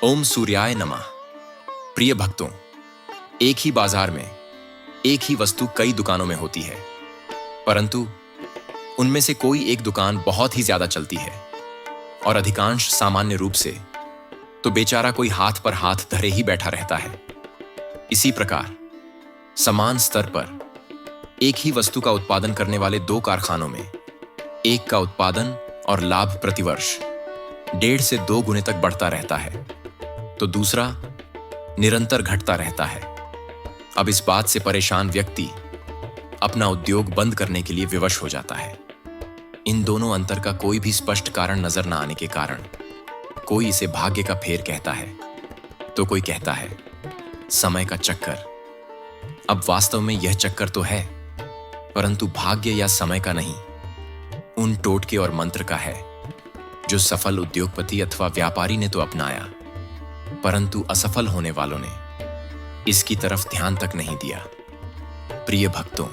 ओम सूर्याय नमः। प्रिय भक्तों, एक ही बाजार में एक ही वस्तु कई दुकानों में होती है, परंतु उनमें से कोई एक दुकान बहुत ही ज्यादा चलती है और अधिकांश सामान्य रूप से तो बेचारा कोई हाथ पर हाथ धरे ही बैठा रहता है। इसी प्रकार समान स्तर पर एक ही वस्तु का उत्पादन करने वाले दो कारखानों में एक का उत्पादन और लाभ प्रतिवर्ष 1.5 से 2 गुने तक बढ़ता रहता है, तो दूसरा निरंतर घटता रहता है। अब इस बात से परेशान व्यक्ति अपना उद्योग बंद करने के लिए विवश हो जाता है। इन दोनों अंतर का कोई भी स्पष्ट कारण नजर न आने के कारण कोई इसे भाग्य का फेर कहता है, तो कोई कहता है समय का चक्कर। अब वास्तव में यह चक्कर तो है, परंतु भाग्य या समय का नहीं, उन टोटके और मंत्र का है जो सफल उद्योगपति अथवा व्यापारी ने तो अपनाया, परंतु असफल होने वालों ने इसकी तरफ ध्यान तक नहीं दिया। प्रिय भक्तों,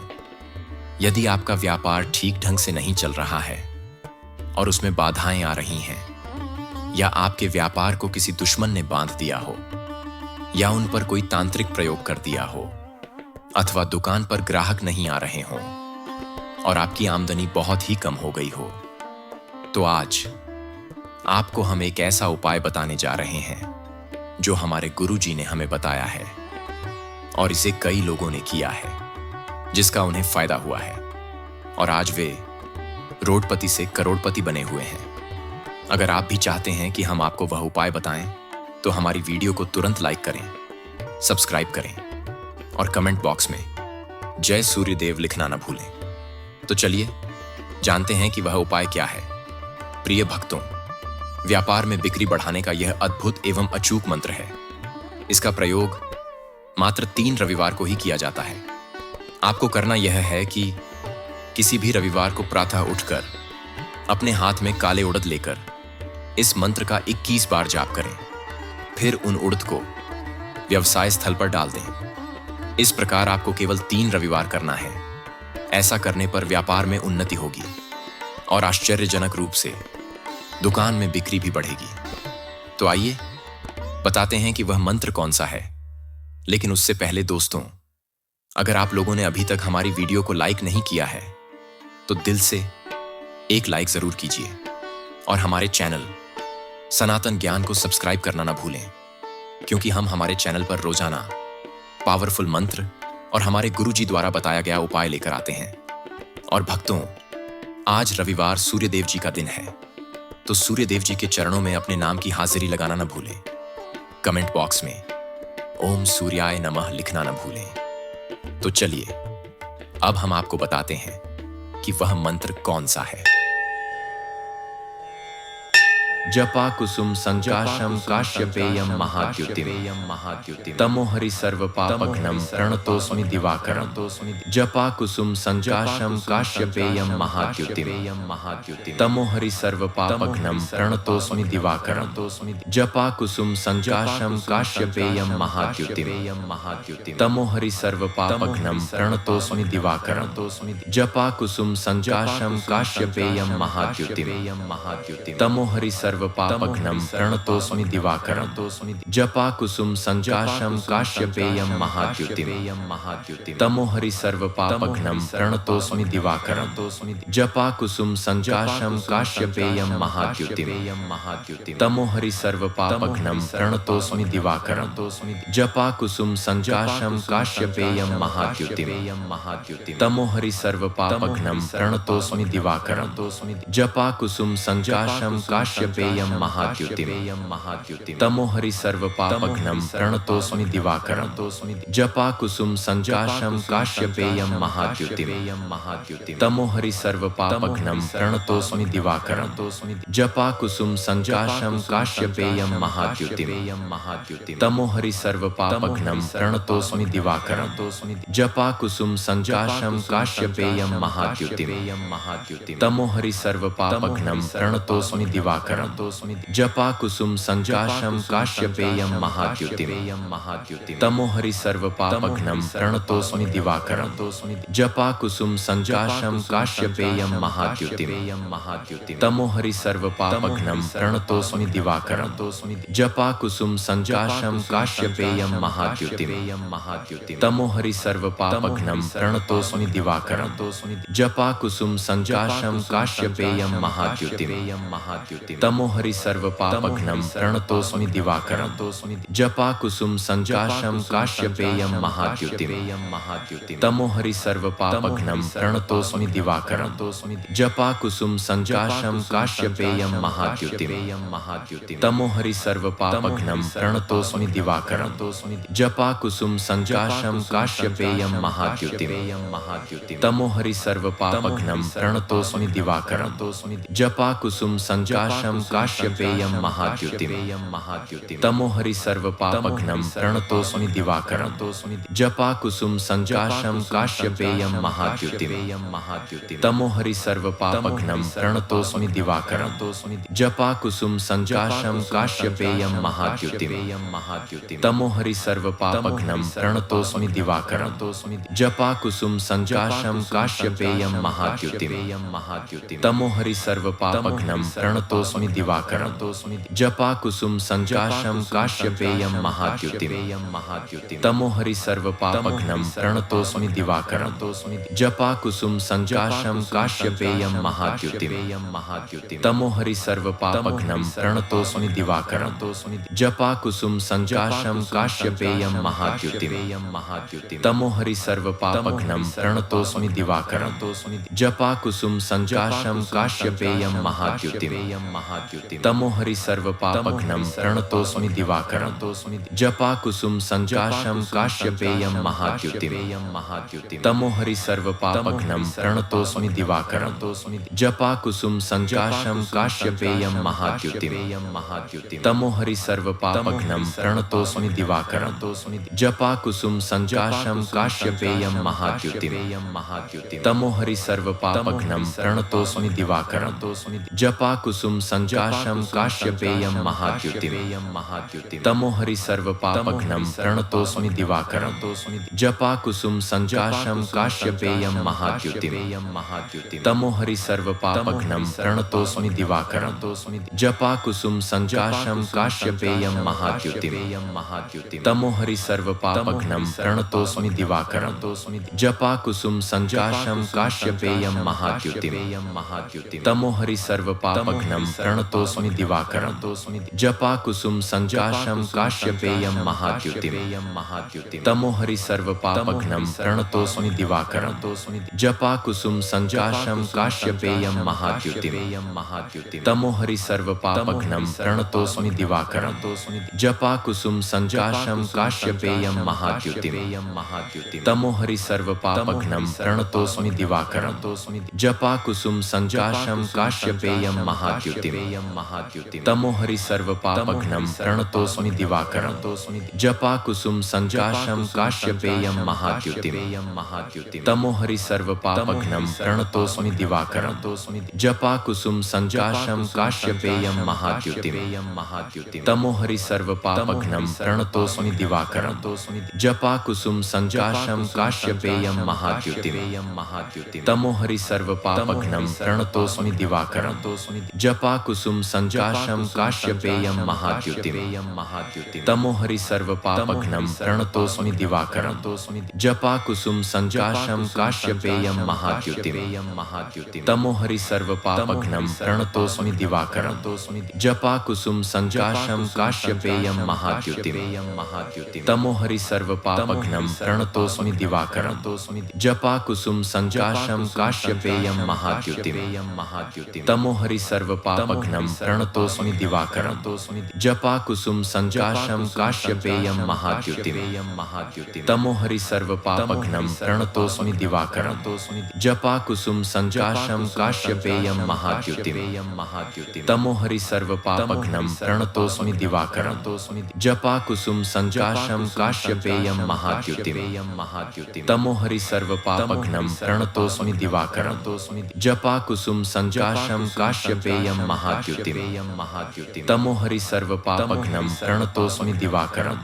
यदि आपका व्यापार ठीक ढंग से नहीं चल रहा है और उसमें बाधाएं आ रही हैं, या आपके व्यापार को किसी दुश्मन ने बांध दिया हो, या उन पर कोई तांत्रिक प्रयोग कर दिया हो, अथवा दुकान पर ग्राहक नहीं आ रहे हों और आपकी आमदनी बहुत ही कम हो गई हो, तो आज आपको हम एक ऐसा उपाय बताने जा रहे हैं जो हमारे गुरुजी ने हमें बताया है और इसे कई लोगों ने किया है, जिसका उन्हें फायदा हुआ है और आज वे रोडपति से करोड़पति बने हुए हैं। अगर आप भी चाहते हैं कि हम आपको वह उपाय बताएं, तो हमारी वीडियो को तुरंत लाइक करें, सब्सक्राइब करें और कमेंट बॉक्स में जय सूर्यदेव लिखना न भूलें। तो चलिए जानते हैं कि वह उपाय क्या है। प्रिय भक्तों, व्यापार में बिक्री बढ़ाने का यह अद्भुत एवं अचूक मंत्र है। इसका प्रयोग मात्र 3 रविवार को ही किया जाता है। आपको करना यह है कि किसी भी रविवार को प्रातः उठकर अपने हाथ में काले उड़द लेकर इस मंत्र का 21 बार जाप करें। फिर उन उड़द को व्यवसाय स्थल पर डाल दें। इस प्रकार आपको केवल 3 रविवार करना है। ऐसा करने पर व्यापार में उन्नति होगी और आश्चर्यजनक रूप से दुकान में बिक्री भी बढ़ेगी। तो आइए बताते हैं कि वह मंत्र कौन सा है। लेकिन उससे पहले दोस्तों, अगर आप लोगों ने अभी तक हमारी वीडियो को लाइक नहीं किया है, तो दिल से एक लाइक जरूर कीजिए और हमारे चैनल सनातन ज्ञान को सब्सक्राइब करना ना भूलें, क्योंकि हम हमारे चैनल पर रोजाना पावरफुल मंत्र और हमारे गुरुजी द्वारा बताया गया उपाय लेकर आते हैं। और भक्तों, आज रविवार सूर्यदेव जी का दिन है, तो सूर्यदेव जी के चरणों में अपने नाम की हाजिरी लगाना न भूलें। कमेंट बॉक्स में ओम सूर्याय नमः लिखना न भूलें। तो चलिए अब हम आपको बताते हैं कि वह मंत्र कौन सा है। जपा कुसुम संजाशम काश्यपेयम महाद्युतिम तमो हरि सर्व पापघ्नम प्रणतोस्मि दिवाकरम। जपा कुसुम संजाशम काश्यपेयम महाद्युतिम तमो हरि सर्व पापघ्नम प्रणतोस्मि दिवाकरम। जपा कुसुम संजाशम काश्यपेयम महाद्युतिम तमो हरि सर्व पापघ्नम प्रणतोस्मि दिवाकरम। जपा कुसुम संजाशम काश्यपेयम महाद्युतिम तमो हरि सर्व पापघ्नम प्रणतोस्मि दिवाकरम। जपा कुसुम संजाशम काश्यपेयम महाद्युतिम तमो हरि सर्व पापघ्नम प्रणतोस्मि दिवाकरम। जपा कुसुम संजाशम काश्यपेयम महाद्युतिम तमो हरि सर्व पापघ्नम प्रणतोस्मि दिवाकरम। जपा कुसुम संजाशम काश्यपेयम महाद्युतिम तमो हरि सर्व पापघ्नम प्रणतोस्मि दिवाकरम। जपा कुसुम संजाशम काश्यपेयम महाद्युतिम तमो हरि सर्व पापघ्नम प्रणतोस्मि दिवाकरम। जपा कुसुम संजाशम काश्यपेयम महाद्युतिम तमो हरि सर्व पापघ्नम प्रणतोस्मि दिवाकरम। जपा कुसुम संजाशम काश्यपेयम महाद्युतिम तमो हरि सर्व पापघ्नम प्रणतोस्मि दिवाकरम। जपा कुसुम संजाशम काश्यपेयम महाद्युतिम तमो हरि सर्व पापघ्नम प्रणतोस्मि दिवाकरम। जपा कुसुम संजाशम काश्यपेयम महाद्युतिम तमोहरि सर्वपापघ्नं प्रणतोऽस्मि दिवाकरं जपा कुसुम संजाशम काश्यपेयम महाद्युतिम तमोहरि सर्वपापघ्नं प्रणतोऽस्मि दिवाकरं जपा कुसुम संजाशम काश्यपेयम महाद्युतिम तमोहरि सर्वपापघ्नं प्रणतोऽस्मि दिवाकरं जपा कुसुम संजाशम काश्यपेयम महाद्युतिम तमोहरि सर्वपापघ्नं प्रणतोऽस्मि दिवाकरं जपा कुसुम संजाशम काश्यपेयम महाद्युतिम तमोहरि सर्वपापघ्नं प्रणतोऽस्मि दिवाकरं जपा कुसुम संजाशम काश्यपेयम महाद्युतिम तमोहरि सर्वपापघ्नं प्रणतोऽस्मि दिवाकरं जपा कुसुम संजाशम काश्यपेयम महाद्युतिम तमोहरि सर्वपापघ्नं प्रणतोऽस्मि दिवाकरं जपा कुसुम संजाशम काश्यपेयम महाद्युतिम तमोहरि सर्वपापघ्नं प्रणतोऽस्मि दिवाकरं जपा कुसुम संजाशम काश्यपेयम महाद्युतिम तमोहरि सर्वपापघ्नं प्रणतोऽस्मि दिवाकरं जपा कुसुम संजाशम काश्यपेयम महाद्युतिम तमोहरि सर्वपापघ्नं प्रणतोऽस्मि दिवाकरं जपा कुसुम संजाशम काश्यपेयम महाद्युतिम तमोहरि सर्वपापघ्नं प्रणतोऽस्मि दिवाकरं जपा कुसुम संजाशम काश्यपेयम महाद्युतिम तमोहरि सर्वपापघ्नं प्रणतोऽस्मि दिवाकरं जपा कुसुम संजाशम काश्यपेयम महाद्युतिम तमोहरि सर्वपापघ्नं प्रणतोऽस्मि दिवाकरं जपा कुसुम संजाशम काश्यपेयम महाद्युतिम तमोहरि सर्वपापघ्नं प्रणतोऽस्मि दिवाकरं जपा कुसुम संजाशम काश्यपेयम महाद्युतिम तमोहरि सर्वपापघ्नं प्रणतोऽस्मि दिवाकरं जपा कुसुम संजाशम काश्यपेयम महाद्युतिम तमोहरि सर्वपापघ्नं प्रणतोऽस्मि दिवाकरं जपा कुसुम संजाशम काश्यपेयम महाद्युतिम तमोहरि सर्वपापघ्नं प्रणतोऽस्मि दिवाकरं जपा कुसुम संजाशम काश्यपेयम महाद्युतिम तमोहरि सर्वपापघ्नं प्रणतोऽस्मि दिवाकरं जपा कुसुम संजाशम काश्यपेयम महाद्युतिम तमोहरि सर्वपापघ्नं प्रणतोऽस्मि दिवाकरं जपा कुसुम संजाशम काश्यपेयम महाद्युतिम तमोहरि सर्वपापघ्नं प्रणतोऽस्मि दिवाकरं जपा कुसुम संजाशम काश्यपेयम महाद्युतिम तमोहरि सर्वपापघ्नं प्रणतोऽस्मि दिवाकरं जपा कुसुम संजाशम काश्यपेयम महाद्युतिम तमोहरि सर्वपापघ्नं प्रणतोऽस्मि दिवाकरं जपा कुसुम संजाशम काश्यपेयम महाद्युतिम तमोहरि सर्वपापघ्नं प्रणतोऽस्मि दिवाकरं जपा कुसुम संजाशम काश्यपेयम महाद्युतिम तमोहरि सर्वपापघ्नं प्रणतोऽस्मि दिवाकरं जपा कुसुम संजाशम काश्यपेयम महाद्युतिम तमोहरि सर्वपापघ्नं प्रणतोऽस्मि दिवाकरं जपा कुसुम संजाशम काश्यपेयम महाद्युतिम तमोहरि सर्वपापघ्नं प्रणतोऽस्मि दिवाकरं जपा कुसुम संजाशम काश्यपेयम महाद्युतिम तमोहरि सर्वपापघ्नं प्रणतोऽस्मि दिवाकरं जपा कुसुम संजाशम काश्यपेयम महाद्युतिम तमोहरि सर्वपापघ्नं प्रणतोऽस्मि दिवाकरं जपा कुसुम संजाशम काश्यपेयम महाद्युतिम तमोहरि सर्वपापघ्नं प्रणतोऽस्मि दिवाकरं जपा कुसुम संजाशम काश्यपेयम महाद्युतिम तमोहरि सर्वपापघ्नं प्रणतोऽस्मि दिवाकरं जपा कुसुम संजाशम काश्यपेयम महाद्युतिम तमोहरि सर्वपापघ्नं प्रणतोऽस्मि दिवाकरं जपा कुसुम संजाशम काश्यपेयम महाद्युतिम तमोहरि सर्वपापघ्नं प्रणतोऽस्मि दिवाकरं जपा कुसुम संजाशम काश्यपेयम महाद्युतिम तमोहरि सर्वपापघ्नं प्रणतोऽस्मि दिवाकरं जपा कुसुम संजाशम काश्यपेयम महाद्युतिम तमोहरि सर्वपापघ्नं प्रणतोऽस्मि दिवाकरं जपा कुसुम संजाशम काश्यपेयम महाद्युतिम तमोहरि सर्वपापघ्नं प्रणतोऽस्मि दिवाकरं जपा कुसुम संजाशम काश्यपेयम महाद्युतिम तमोहरि सर्वपापघ्नं प्रणतोऽस्मि दिवाकरं जपा कुसुम संजाशम काश्यपेयम महाद्युतिम महाद्युतिम् तमोहरि सर्वपापघ्नं प्रणतोऽस्मि दिवाकरम्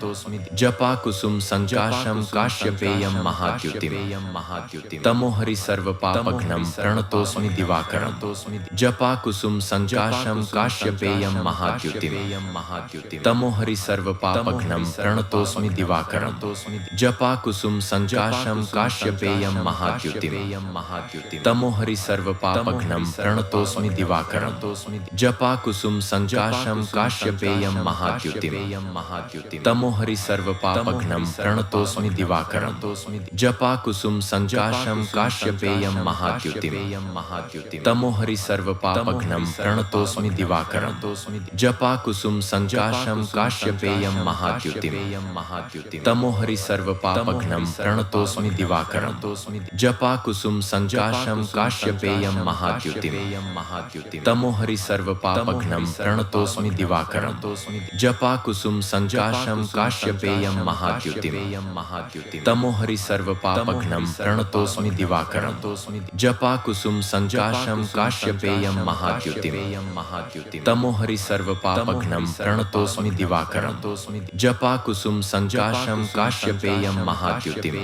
जपाकुसुम सञ्जाशं काश्यपेयं महाद्युतिम् तमोहरि सर्वपापघ्नं प्रणतोऽस्मि दिवाकरम् जपाकुसुम सञ्जाशं काश्यपेयं महाद्युतिम् तमोहरि सर्वपापघ्नं प्रणतोऽस्मि दिवाकरम् जपाकुसुम सञ्जाशं काश्यपेयं महाद्युतिम् तमोहरि सर्वपापघ्नं प्रणतोऽस्मि दिवाकरम् जपाकुसुम सञ्जाशं काश्यपेयं महाद्युतिम् तमोहरि सर्वपापघ्नं प्रणतोऽस्मि दिवाकरम् जपाकुसुम सञ्जाशं काश्यपेयं महाद्युतिम् तमोहरि सर्वपापघ्नं प्रणतोऽस्मि दिवाकरम् जपाकुसुम सञ्जाशं काश्यपेयं महाद्युतिम् तमोहरि सर्वपापघ्नं प्रणतोऽस्मि दिवाकरम् जपाकुसुम सञ्जाशं काश्यपेयं महाद्युतिम् तमोहरि सर्वपापघ्नं प्रणतोऽस्मि दिवाकरम् जपाकुसुम सञ्जाशं काश्यपेयं महाद्युतिम् तमोहरि सर्वपापघ्नं प्रणतोऽस्मि दिवाकरम् जपाकुसुम सञ्जाशं काश्यपेयं महाद्युतिम् तमोहरि सर्वपापघ्नं प्रणतोऽस्मि दिवाकरम् जपाकुसुम सञ्जाशं काश्यपेयं महाद्युतिम्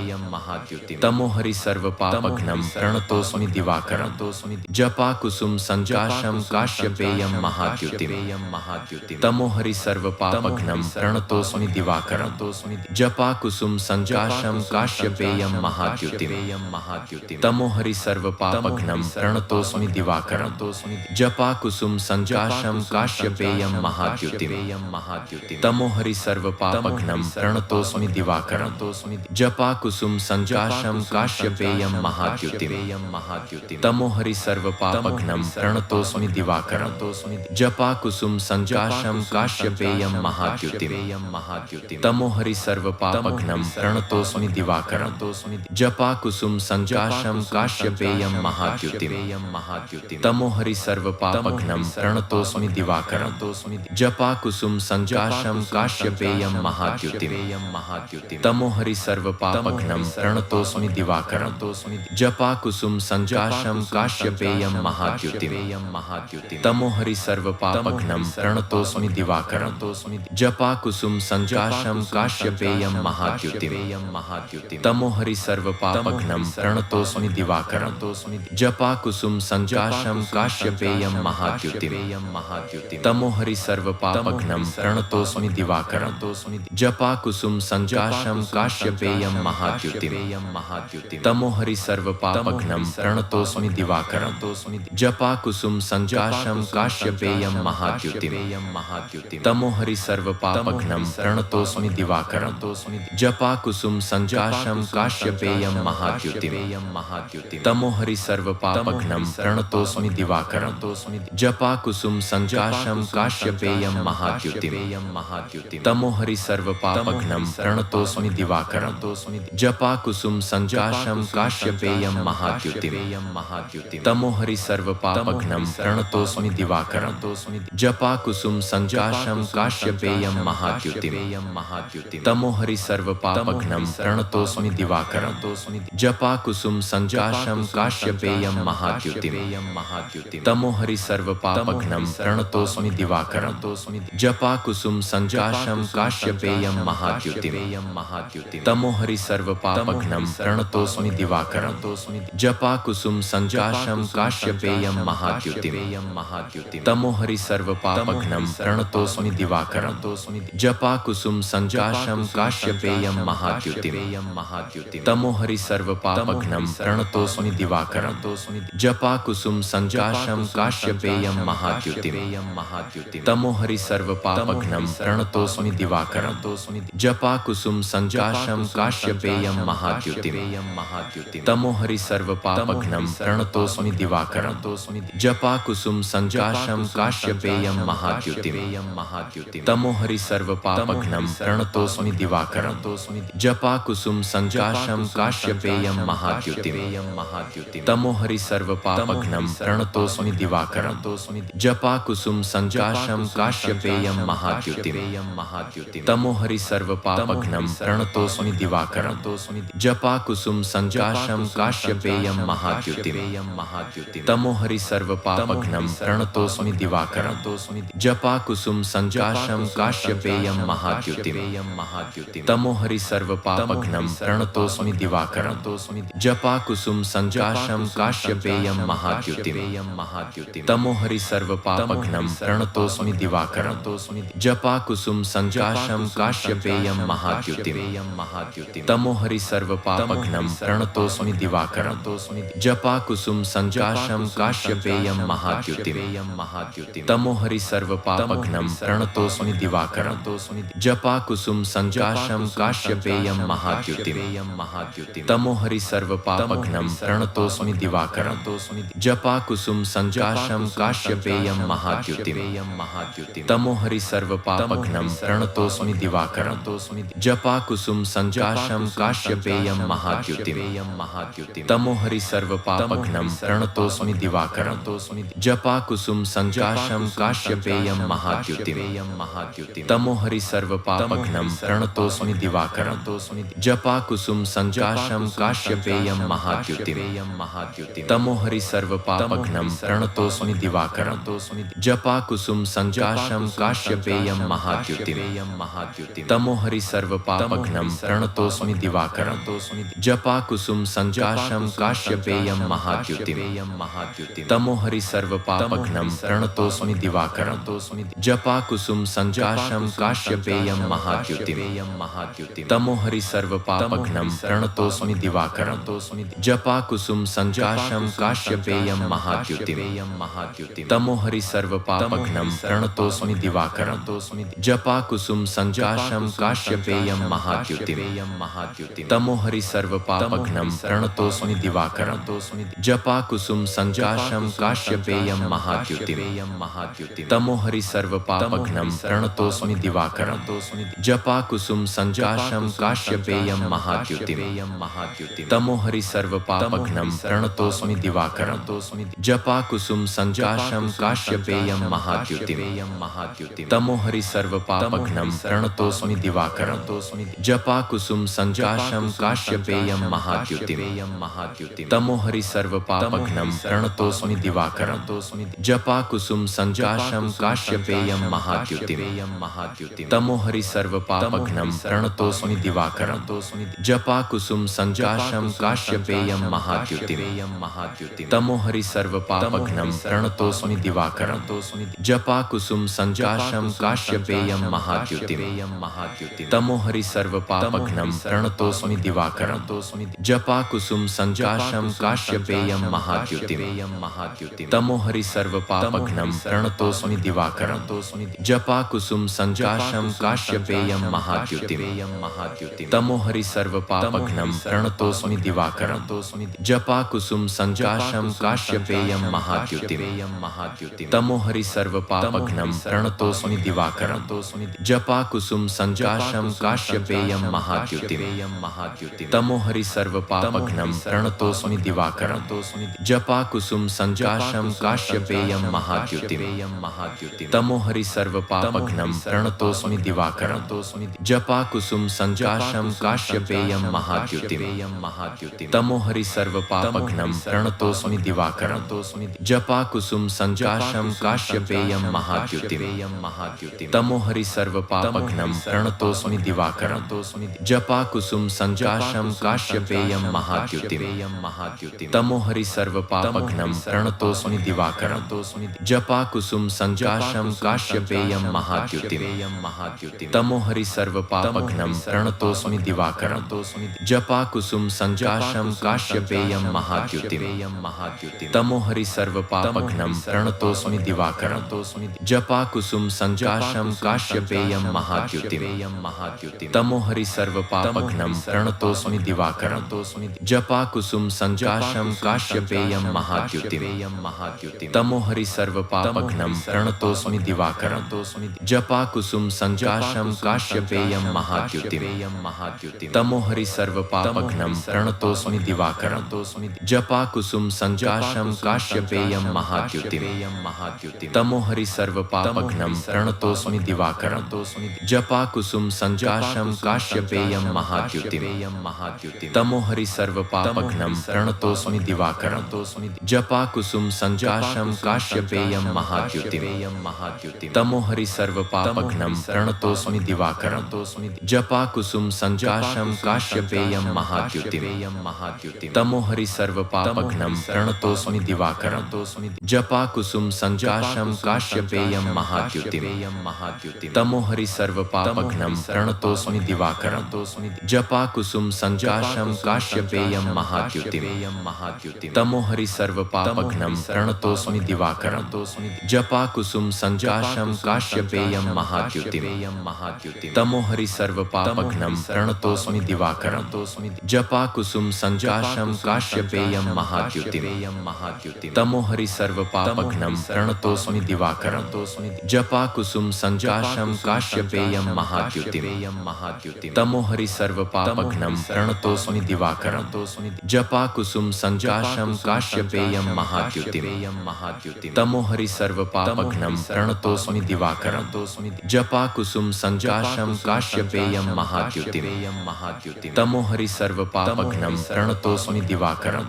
तमोहरि सर्वपापघ्नं प्रणतोऽस्मि दिवाकरम् जपाकुसुम सञ्जाशं काश्यपेयं महाद्युतिम् तमोहरि सर्वपापघ्नं प्रणतोऽस्मि दिवाकरम् जपाकुसुम सञ्जाशं काश्यपेयं महाद्युतिम् तमोहरि सर्वपापघ्नं प्रणतोऽस्मि दिवाकरम् जपाकुसुम सञ्जाशं काश्यपेयं महाद्युतिम् तमोहरि सर्वपापघ्नं प्रणतोऽस्मि दिवाकरम् जपाकुसुम सञ्जाशं काश्यपेयं महाद्युतिम् तमोहरि सर्वपापघ्नं प्रणतोऽस्मि दिवाकरम् जपाकुसुम सञ्जाशं काश्यपेयं महाद्युतिम् तमोहरि सर्वपापघ्नं प्रणतोऽस्मि दिवाकरम् जपाकुसुम सञ्जाशं काश्यपेयं महाद्युतिम् तमोहरि सर्वपापघ्नं प्रणतोऽस्मि दिवाकरम् जपाकुसुम सञ्जाशं काश्यपेयं महाद्युतिम् तमोहरि सर्वपापघ्नं प्रणतोऽस्मि दिवाकरम् जपाकुसुम सञ्जाशं काश्यपेयं महाद्युतिम् तमोहरि सर्वपापघ्नं प्रणतोऽस्मि दिवाकरम् जपाकुसुम सञ्जाशं काश्यपेयं महाद्युतिम् तमोहरि सर्वपापघ्नं प्रणतोऽस्मि दिवाकरम् जपाकुसुम सञ्जाशं काश्यपेयं महाद्युतिम् तमोहरि सर्वपापघ्नं प्रणतोऽस्मि दिवाकरम् जपाकुसुम सञ्जाशं काश्यपेयं महाद्युतिम् तमोहरि सर्वपापघ्नं प्रणतोऽस्मि दिवाकरम् जपाकुसुम सञ्जाशं काश्यपेयं महाद्युतिम् तमोहरि सर्वपापघ्नं प्रणतोऽस्मि दिवाकरम् जपाकुसुम सञ्जाशं काश्यपेयं महाद्युतिम् तमोहरि सर्वपापघ्नं प्रणतोऽस्मि दिवाकरम् जपाकुसुम सञ्जाशं काश्यपेयं महाद्युतिम् तमोहरि सर्वपापघ्नं प्रणतोऽस्मि दिवाकरम् जपाकुसुम सञ्जाशं काश्यपेयं महाद्युतिम् तमोहरि सर्वपापघ्नं प्रणतोऽस्मि दिवाकरम् जपाकुसुम सञ्जाशं काश्यपेयं महाद्युतिम् तमोहरि सर्वपापघ्नं प्रणतोऽस्मि दिवाकरम् जपाकुसुम सञ्जाशं काश्यपेयं महाद्युतिम् तमोहरि सर्वपापघ्नं प्रणतोऽस्मि दिवाकरम् जपाकुसुम सञ्जाशं काश्यपेयं महाद्युतिम् तमोहरि सर्वपापघ्नं प्रणतोऽस्मि दिवाकरम् जपाकुसुम सञ्जाशं काश्यपेयं महाद्युतिम् तमोहरि सर्वपापघ्नं प्रणतोऽस्मि दिवाकरम् जपाकुसुम सञ्जाशं काश्यपेयं महाद्युतिम् तमोहरि सर्वपापघ्नं प्रणतोऽस्मि दिवाकरम् जपाकुसुम सञ्जाशं काश्यपेयं महाद्युतिम् तमोहरि सर्वपापघ्नं प्रणतोऽस्मि दिवाकरम् जपाकुसुम सञ्जाशं काश्यपेयं महाद्युतिम् तमोहरि सर्वपापघ्नं प्रणतोऽस्मि दिवाकरम् जपाकुसुम सञ्जाशं काश्यपेयं महाद्युतिम् तमोहरि सर्वपापघ्नं प्रणतोऽस्मि दिवाकरम् जपाकुसुम सञ्जाशं काश्यपेयं महाद्युतिम् तमोहरि सर्वपापघ्नं प्रणतोऽस्मि दिवाकरम् जपाकुसुम सञ्जाशं काश्यपेयं महाद्युतिम् तमोहरि सर्वपापघ्नं प्रणतोऽस्मि दिवाकरम् जपाकुसुम सञ्जाशं काश्यपेयं महाद्युतिम् तमोहरि सर्वपापघ्नं प्रणतोऽस्मि प्रणतोऽस्मि दिवाकरं जपा कुसुम संजाशं काश्यपेयं महाद्युतिं तमोहरि सर्वपापघ्नं प्रणतोऽस्मि दिवाकरं जपा कुसुम संजाशं काश्यपेयं महाद्युतिं तमोहरि सर्वपापघ्नं प्रणतोऽस्मि दिवाकरं जपा कुसुम संजाशं काश्यपेयं महाद्युतिं तमोहरि सर्वपापघ्नं प्रणतोऽस्मि दिवाकरं जपा कुसुम संजाशं काश्यपेयं महाद्युतिं तमोहरि सर्वपापघ्नं प्रणतोऽस्मि दिवाकरं जपा कुसुम संजाशं काश्यपेयं महाद्युतिं तमोहरि सर्वपापघ्नं प्रणतोऽस्मि दिवाकरं जपा कुसुम संजाशं काश्यपेयं महाद्युतिं तमोहरि सर्वपापघ्नं प्रणतोऽस्मि दिवाकरं जपा कुसुम संजाशं काश्यपेयं महाद्युतिं तमोहरि सर्वपापघ्नं प्रणतोऽस्मि दिवाकरं जपा कुसुम संजाशं काश्यपेयं महाद्युतिं तमोहरि सर्वपापघ्नं प्रणतोऽस्मि दिवाकरं जपा कुसुम संजाशं काश्यपेयं महाद्युतिं तमोहरि सर्वपापघ्नं प्रणतोऽस्मि दिवाकरं जपा कुसुम संजाशं काश्यपेयं महाद्युतिं तमोहरि सर्वपापघ्नं प्रणतोऽस्मि दिवाकरं जपा कुसुम संजाशं काश्यपेयं महाद्युतिं तमोहरि सर्वपापघ्नं प्रणतोऽस्मि दिवाकरं जपा कुसुम संजाशं काश्यपेयं महाद्युतिं तमोहरि सर्वपापघ्नं प्रणतोऽस्मि दिवाकरं जपा कुसुम संजाशं काश्यपेयं महाद्युतिं तमोहरि सर्वपापघ्नं प्रणतोऽस्मि दिवाकरं जपा कुसुम संजाशं काश्यपेयं महाद्युतिं तमोहरि सर्वपापघ्नं प्रणतोऽस्मि दिवाकरं जपा कुसुम संजाशं काश्यपेयं महाद्युतिं तमोहरि सर्वपापघ्नं प्रणतोऽस्मि दिवाकरं जपा कुसुम संजाशं काश्यपेयं महाद्युतिं तमोहरि सर्वपापघ्नं प्रणतोऽस्मि दिवाकरं जपा कुसुम संजाशं काश्यपेयं महाद्युतिं तमोहरि सर्वपापघ्नं प्रणतोऽस्मि दिवाकरं जपा कुसुम संजाशं काश्यपेयं महाद्युतिं तमोहरि सर्वपापघ्नं प्रणतोऽस्मि दिवाकरं जपा कुसुम संजाशं काश्यपेयं महाद्युतिं तमोहरि सर्वपापघ्नं प्रणतोऽस्मि दिवाकरं जपा कुसुम संजाशं काश्यपेयं महाद्युतिं तमोहरि सर्वपापघ्नं प्रणतोऽस्मि दिवाकरं जपा कुसुम संजाशं काश्यपेयं महाद्युतिं तमोहरि सर्वपापघ्नं प्रणतोऽस्मि दिवाकरं जपा कुसुम संजाशं काश्यपेयं महाद्युतिं तमोहरि सर्वपापघ्नं प्रणतोऽस्मि दिवाकरं जपा कुसुम संजाशं काश्यपेयं महाद्युतिं तमोहरि सर्वपापघ्नं प्रणतोऽस्मि दिवाकरं जपा कुसुम संजाशं काश्यपेयं महाद्युतिं तमोहरि सर्वपापघ्नं प्रणतोऽस्मि दिवाकरं जपा कुसुम संजाशं काश्यपेयं महाद्युतिं तमोहरि सर्वपापघ्नं प्रणतोऽस्मि दिवाकरं जपा कुसुम संजाशं काश्यपेयं महाद्युतिं तमोहरि सर्वपापघ्नं प्रणतोऽस्मि दिवाकरं जपा कुसुम संजाशं काश्यपेयं महाद्युतिं तमोहरि सर्वपापघ्नं प्रणतोऽस्मि दिवाकरं जपा कुसुम संजाशं काश्यपेयं महाद्युतिं तमोहरि सर्वपापघ्नं प्रणतोऽस्मि दिवाकरं जपा कुसुम संजाशं काश्यपेयं महाद्युतिं तमोहरि सर्वपापघ्नं प्रणतोऽस्मि दिवाकरं जपा कुसुम संजाशं काश्यपेयं महाद्युतिं तमोहरि सर्वपापघ्नं प्रणतोऽस्मि दिवाकरं जपा कुसुम संजाशं काश्यपेयं महाद्युतिं तमोहरि सर्वपापघ्नं प्रणतोऽस्मि दिवाकरं जपा कुसुम संजाशं काश्यपेयं महाद्युतिं तमोहरि सर्वपापघ्नं प्रणतोऽस्मि दिवाकरं जपा कुसुम संजाशं काश्यपेयं महाद्युतिं तमोहरि सर्वपापघ्नं प्रणतोऽस्मि दिवाकरं जपा कुसुम संजाशं काश्यपेयं महाद्युतिं तमोहरि सर्वपापघ्नं प्रणतोऽस्मि दिवाकरं जपा कुसुम संजाशं काश्यपेयं महाद्युतिं तमोहरि सर्वपापघ्नं प्रणतोऽस्मि दिवाकरं जपा कुसुम संजाशं काश्यपेयं महाद्युतिं तमोहरि सर्वपापघ्नं प्रणतोऽस्मि दिवाकरं जपा कुसुम संजाशं काश्यपेयं काश्यपेयं महाद्युतिम् तमोहरि सर्वपापघ्नं प्रणतोऽस्मि दिवाकरं जपाकुसुम संजाशं काश्यपेयं महाद्युतिम् तमोहरि सर्वपापघ्नं प्रणतोऽस्मि दिवाकरं जपाकुसुम संजाशं काश्यपेयं महाद्युतिम् तमोहरि सर्वपापघ्नं प्रणतोऽस्मि दिवाकरं जपाकुसुम संजाशं काश्यपेयं महाद्युतिम् तमोहरि सर्वपापघ्नं प्रणतोऽस्मि दिवाकरं जपाकुसुम संजाशं काश्यपेयं महाद्युतिम् तमोहरि सर्वपापघ्नं प्रणतोऽस्मि दिवाकरं जपाकुसुम संजाशं काश्यपेयं महाद्युतिम् तमोहरि सर्वपापघ्नं प्रणतोऽस्मि दिवाकरं जपाकुसुम संजाशं काश्यपेयं महाद्युतिम् तमोहरि सर्वपापघ्नं प्रणतोऽस्मि दिवाकरं जपाकुसुम संजाशं काश्यपेयं महाद्युतिम् तमोहरि सर्वपापघ्नं प्रणतोऽस्मि दिवाकरं जपाकुसुम संजाशं काश्यपेयं महाद्युतिम् तमोहरि सर्वपापघ्नं प्रणतोऽस्मि दिवाकरं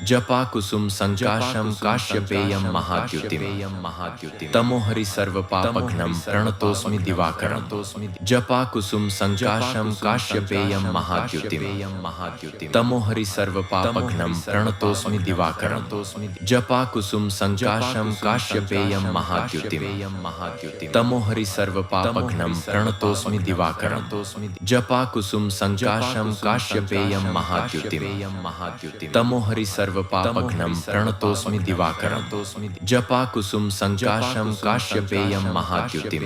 जपाकुसुम संजाशं काश्यपेयं महाद्युतिम् तमोहरि सर्वपापघ्नं प्रणतोऽस्मि दिवाकरं जपाकुसुम संजाशं काश्यपेयं महाद्युतिम् तमोहरि सर्वपापघ्नं प्रणतोऽस्मि दिवाकरं जपाकुसुम संजाशं काश्यपेयं महाद्युतिम् तमोहरि सर्वपापघ्नं प्रणतोऽस्मि दिवाकरं जपाकुसुम संजाशं काश्यपेयं महाद्युतिम् तमोहरि सर्वपापघ्नं प्रणतोऽस्मि दिवाकरं जपाकुसुम संजाशं काश्यपेयं महाद्युतिम्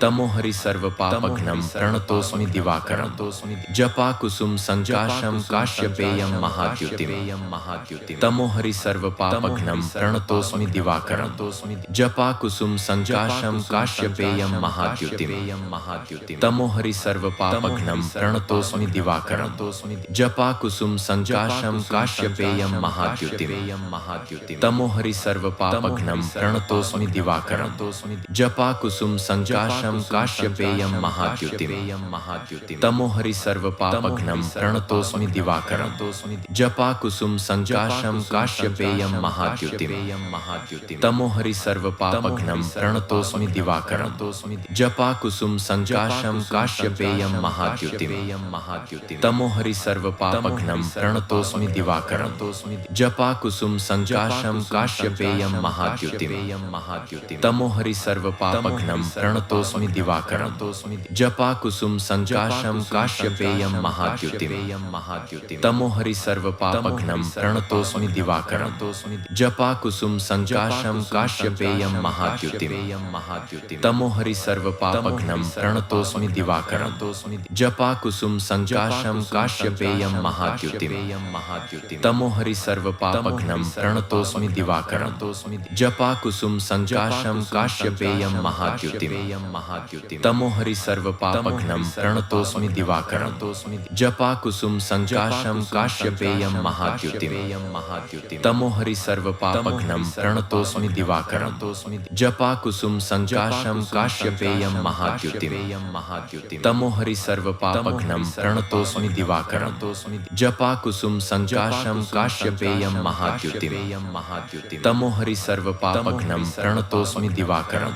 तमोहरि सर्वपापघ्नं प्रणतोऽस्मि दिवाकरं जपाकुसुम संजाशं काश्यपेयं महाद्युतिम् तमोहरि सर्वपापघ्नं प्रणतोऽस्मि दिवाकरं जपाकुसुम संजाशं काश्यपेयं महाद्युतिम् तमोहरि सर्वपापघ्नं प्रणतोऽस्मि दिवाकरं जपाकुसुम संजाशं काश्यपेयं महाद्युतिम् तमोहरि सर्वपापघ्नं प्रणतोऽस्मि दिवाकरं जपाकुसुम संजाशं काश्यपेयं महाद्युतिम् तमोहरि सर्वपापघ्नं प्रणतोऽस्मि दिवाकरं जपाकुसुम संजाशं काश्यपेयं महाद्युतिम् तमोहरि सर्वपापघ्नं प्रणतोऽस्मि दिवाकरं जपाकुसुम संजाशं काश्यपेयं महाद्युतिम् तमोहरि सर्वपापघ्नं प्रणतोऽस्मि दिवाकरं जपाकुसुम संजाशं काश्यपेयं महाद्युतिम् तमोहरि सर्वपापघ्नं प्रणतोऽस्मि दिवाकरं जपाकुसुम संजाशं काश्यपेयं महाद्युतिम् तमोहरि सर्वपापघ्नं प्रणतोऽस्मि दिवाकरं जपाकुसुम संजाशं काश्यपेयं महाद्युतिम् तमोहरि सर्वपापघ्नं प्रणतोऽस्मि दिवाकरं जपाकुसुम संजाशं काश्यपेयं महाद्युतिम् तमोहरि सर्वपापघ्नं प्रणतोऽस्मि दिवाकरं जपाकुसुम संजाशं काश्यपेयं महाद्युतिम् तमोहरि सर्वपापघ्नं प्रणतोऽस्मि दिवाकरं जपाकुसुम संजाशं काश्यपेयं महाद्युतिम् तमोहरि सर्वपापघ्नं प्रणतोऽस्मि दिवाकरं जपाकुसुम संजाशं काश्यपेयं महाद्युतिम् तमोहरि सर्वपापघ्नं प्रणतोऽस्मि दिवाकरं जपाकुसुम संजाशं काश्यपेयं महाद्युतिम् तमोहरि सर्वपापघ्नं प्रणतोऽस्मि दिवाकरं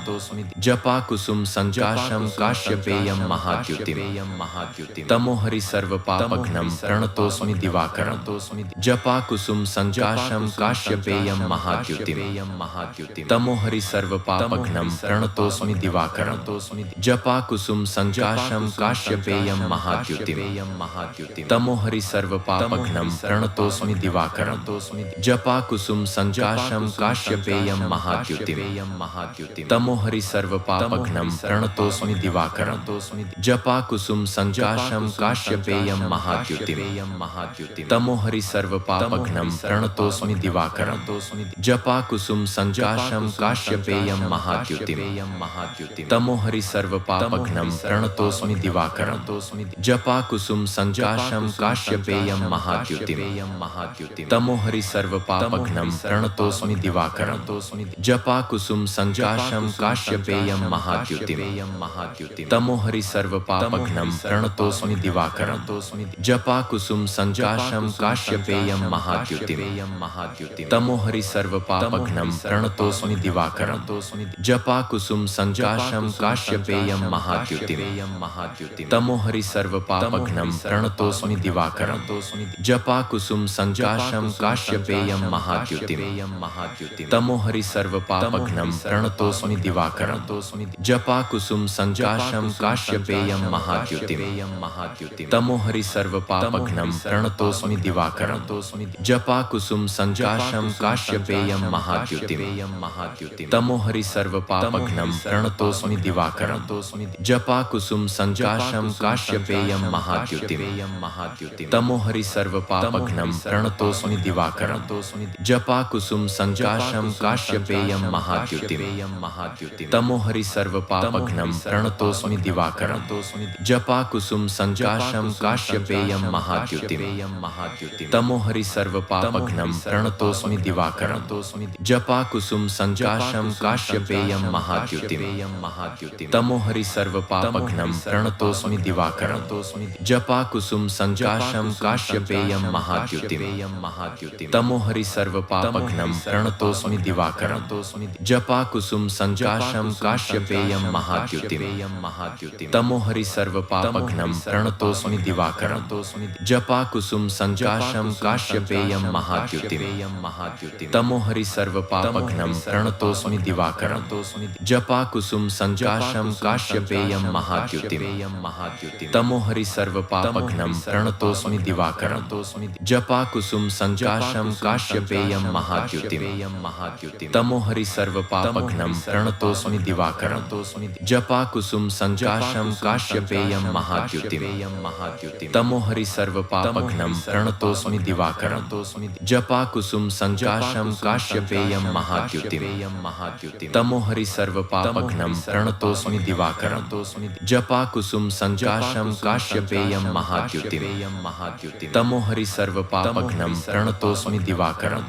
जपाकुसुम संजाशं काश्यपेयं महाद्युतिम् तमोहरि सर्वपापघ्नं प्रणतोऽस्मि दिवाकरं जपाकुसुम संजाशं काश्यपेयं महाद्युतिम् तमोहरि सर्वपापघ्नं प्रणतोऽस्मि दिवाकरं जपाकुसुम संजाशं काश्यपेयं महाद्युतिम् तमोहरि सर्वपापघ्नं प्रणतोऽस्मि दिवाकरं जपाकुसुम संजाशं काश्यपेयं महाद्युतिम् तमोहरि सर्वपापघ्नं प्रणतोऽस्मि दिवाकरं जपाकुसुम संजाशं काश्यपेयं महाद्युतिम् तमोहरि सर्वपापघ्नं प्रणतोऽस्मि दिवाकरं जपाकुसुम संजाशं काश्यपेयं महाद्युतिम् तमोहरि सर्वपापघ्नं प्रणतोऽस्मि दिवाकरं जपाकुसुम संजाशं काश्यपेयं महाद्युतिम् तमोहरि सर्वपापघ्नं प्रणतोऽस्मि दिवाकरं जपाकुसुम संजाशं काश्यपेयं महाद्युतिम् तमोहरि सर्वपापघ्नं प्रणतोऽस्मि दिवाकरं जपाकुसुम संजाशं काश्यपेयं महाद्युतिम् तमोहरि सर्वपापघ्नं पापघ्नं प्रणतोऽस्मि दिवाकरं जपाकुसुम संजाशं काश्यपेयं महाद्युतिं तमोहरि सर्वपापघ्नं प्रणतोऽस्मि दिवाकरं जपाकुसुम संजाशं काश्यपेयं महाद्युतिं तमोहरि सर्वपापघ्नं प्रणतोऽस्मि दिवाकरं जपाकुसुम संजाशं काश्यपेयं महाद्युतिं तमोहरि सर्वपापघ्नं प्रणतोऽस्मि दिवाकरं जपाकुसुम संजाशं काश्यपेयं महाद्युतिं तमोहरि सर्वपापघ्नं प्रणतोऽस्मि दिवाकरं जपाकुसुम संजाशं काश्यपेयं महाद्युतिं तमोहरि सर्वपापघ्नं प्रणतोऽस्मि दिवाकरं जपाकुसुम संजाशं काश्यपेयं महाद्युतिं तमोहरि सर्वपापघ्नं प्रणतोऽस्मि दिवाकरं जपाकुसुम संजाशं काश्यपेयं महाद्युतिं तमोहरि सर्वपापघ्नं प्रणतोऽस्मि दिवाकरं जपाकुसुम संजाशं काश्यपेयं महाद्युतिं तमोहरि सर्वपापघ्नं प्रणतोऽस्मि दिवाकरं जपाकुसुम संजाशं काश्यपेयं महाद्युतिं तमोहरि सर्वपापघ्नं प्रणतोऽस्मि दिवाकरं जपाकुसुम संजाशं काश्यपेयं महाद्युतिं तमोहरि सर्वपापघ्नं प्रणतोऽस्मि दिवाकरं जपाकुसुम संजाशं काश्यपेयं महाद्युतिं तमोहरि सर्वपापघ्नं प्रणतोऽस्मि दिवाकरं जपाकुसुम संजाशं काश्यपेयं महाद्युतिं तमोहरि सर्वपापघ्नं प्रणतोऽस्मि दिवाकरं जपाकुसुम संजाशं काश्यपेयं महाद्युतिं तमोहरि सर्वपापघ्नं प्रणतोऽस्मि दिवाकरं जपाकुसुम संजाशं काश्यपेयं महाद्युतिं तमोहरि सर्वपापघ्नं प्रणतोऽस्मि दिवाकरं जपाकुसुम संजाशं काश्यपेयं महाद्युतिं तमोहरि सर्वपापघ्नं प्रणतोऽस्मि दिवाकरं जपाकुसुम संजाशं काश्यपेयं महाद्युतिं तमोहरि सर्वपापघ्नं प्रणतोऽस्मि दिवाकरं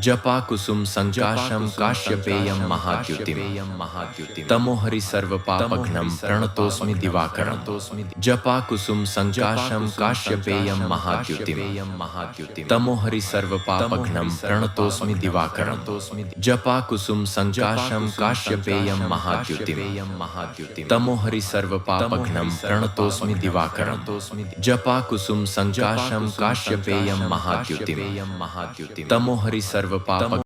जपाकुसुम संजाशं काश्यपेयं महाद्युतिं तमोहरि सर्वपापघ्नं प्रणतोऽस्मि दिवाकरं जपाकुसुम संजाशं काश्यपेयं महाद्युतिं तमोहरि सर्वपापघ्नं प्रणतोऽस्मि दिवाकरं जपाकुसुम संजाशं काश्यपेयं महाद्युतिं तमोहरि सर्वपापघ्नं प्रणतोऽस्मि दिवाकरं जपाकुसुम संजाशं काश्यपेयं महाद्युतिं तमोहरि सर्वपापघ्नं